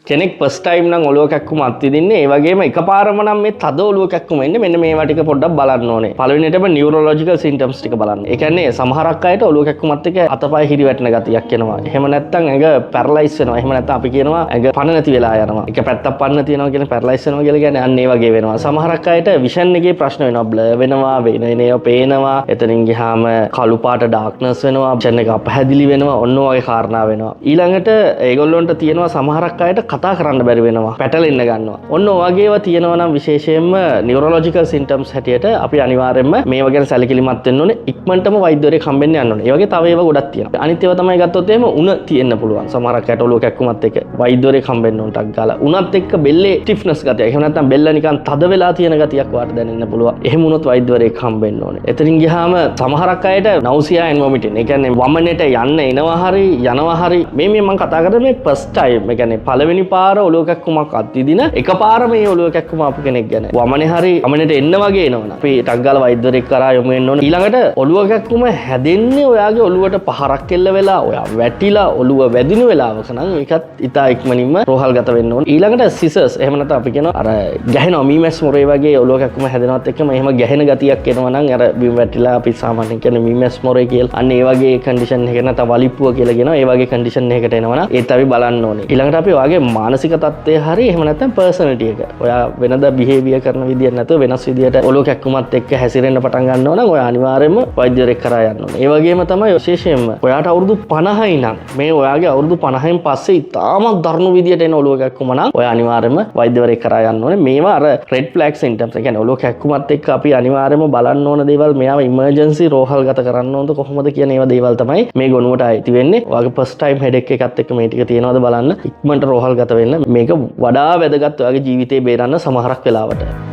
කෙනෙක් first time නම් ඔලුව කැක්කුම අත්විඳින්නේ ඒ වගේම එකපාරම නම් මේ තද ඔලුව කැක්කුම එන්නේ මෙන්න මේවා ටික පොඩ්ඩක් බලන්න ඕනේ. පළවෙනියටම නියුරොලොජිකල් සිම්ප්ටම්ස් ටික බලන්න. ඒ කියන්නේ සමහරක් අයට ඔලුව කැක්කුමත් එක්ක අතපය හිරි වැටෙන ගතියක් එනවා. එහෙම නැත්නම් ඇඟ පැරලයිස් වෙනවා. එහෙම නැත්නම් අපි කියනවා ඇඟ පණ නැති වෙලා යනවා. එක පැත්තක් පණ තියෙනවා කියන පැරලයිස් වෙනවා කියලා කියන්නේ අන්න ඒ වගේ වෙනවා. සමහරක් අයට විෂන් එකේ ප්‍රශ්න වෙනවා. බ්ලර් වෙනවා, වෙනේව පේනවා. එතනින් ගියාම කළු පාට ඩාර්ක්නස් වෙනවා. විෂන් එක අපහැදිලි වෙනවා. ඔන්න ඔය කාරණා වෙනවා. ඊළඟට ඒගොල්ලොන්ට තියෙනවා සමහරක් අයට කතා කරන්න බැරි වෙනවා. පැටලෙන්න ගන්නවා. ඔන්න ඔයගේ ඒවා තියෙනවා නම් විශේෂයෙන්ම නියුරොලොජිකල් සිම්ප්ටම්ස් හැටියට අපි අනිවාර්යයෙන්ම මේවා ගැන සැලකිලිමත් වෙන්න ඕනේ. ඉක්මනටම වෛද්‍යවරයෙක් හම්බෙන්න යන්න ඕනේ. ඒ වගේ තව ඒවා ගොඩක් තියෙනවා. අනිත් ඒවා තමයි ගත්තොත් එහෙම උණ තියෙන්න පුළුවන්. සමහරක් අයට ඔලුව කැක්කුමත් එක්ක වෛද්‍යවරයෙක් හම්බෙන්න ඕන ටක් ගාලා. උණත් එක්ක බෙල්ලේ ස්ටිෆ්නස් ගතියක්. එහෙම නැත්නම් බෙල්ල නිකන් තද වෙලා තියෙන ගතියක් වාට දැනෙන්න පුළුවන්. එහෙම වුණොත් වෛද්‍යවරයෙක් හම්බෙන්න ඕනේ. එතනින් ගියාම සමහරක් අයට nausea and vomiting. ඒ කියන්නේ වමනෙට යන්න එනවා හරි යනවා හරි මේ මම කතා කරන්නේ මේ ෆස්ට් ටයිම්. ඒ කියන්නේ පළවෙනි පාර ඔලුව කැක්කුමක් අත්විඳින එකපාර මේ ඔලුව කැක්කුම ආපු කෙනෙක් ගැන. වමනේ හරි වමනෙට එන්න වගේ එනවනම් අපි ටක් ගාලා වෛද්‍යවරයෙක් කරා යමු වෙන්න ඕනේ. ඊළඟට ඔලුව කැක්කුම හැදෙන්නේ ඔයාගේ ඔලුවට පහරක් එල්ල වෙලා ඔයා වැටිලා ඔලුව වැදින වෙලාවක නම් ඒකත් ඉතා ඉක්මනින්ම රෝහල්ගත වෙන්න ඕනේ. ඊළඟට සිසර්ස් එහෙම නැත්නම් අපි කියනවා අර ගැහෙනවා මීමැස් මොරේ වගේ ඔලුව කැක්කුම හැදෙනවත් එක්කම එහෙම ගැහෙන ගතියක් එනවා නම් අර බිම් වැටිලා අපි සාමාන්‍යයෙන් කියන්නේ මීමැස් මොරේ කියලා. අන්න ඒ වගේ කන්ඩිෂන් එකක නැත්නම් වලිප්පුව කියලා කියනවා. ඒ වගේ කන්ඩිෂන් එකකට එනවා නම් ඒත් අපි බලන්න ඕනේ. ඊළඟට අපි ඔයාගේ මානසික තත්ත්වය හරි එහෙම නැත්නම් පර්සනැලිටි එක. ඔයා වෙනදා බිහේවියර් කරන විදිය නැතුව වෙනස් විදියට ඔලුව කැක්කුමත් එක්ක හැසිරෙන්න පටන් ගන්නවා නම් ඔයා අනිවාර්යයෙන්ම වෛද්‍යවරයෙක් කරා යන්න ඕනේ. ඒ වගේම තමයි විශේෂයෙන්ම ඔයාට අවුරුදු 50යි නම් මේ ඔයාගේ අවුරුදු 50න් පස්සේ ඉතාමත් දරුණු විදියට එන ඔලුව කැක්කුම නම් ඔයා අනිවාර්යයෙන්ම වෛද්‍යවරයෙක් කරා යන්න ඕනේ. මේවා අර රෙඩ් ෆ්ලැග් සිම්ප්ටම්ස්. ඒ කියන්නේ ඔලුව කැක්කුමත් එක්ක අපි අනිවාර්යයෙන්ම බලන්න ඕන දේවල් මෙයාව ඉමර්ජන්සි රෝහල්ගත කරන්න ඕනද කොහොමද කියන ඒවා දේවල් තමයි මේ ගොනුවට අයිති වෙන්නේ. ඔයාගේ ෆස්ට් ටයිම් හෙඩෙක් එකත් එක්ක මේ ටික තියෙනවද බලන්න. ඉක්මනට රෝහල්ගත වෙන්න. මේක වඩා වැදගත් ඔයාගේ ජීවිතේ බේරන්න සමහරක් වෙලාවට.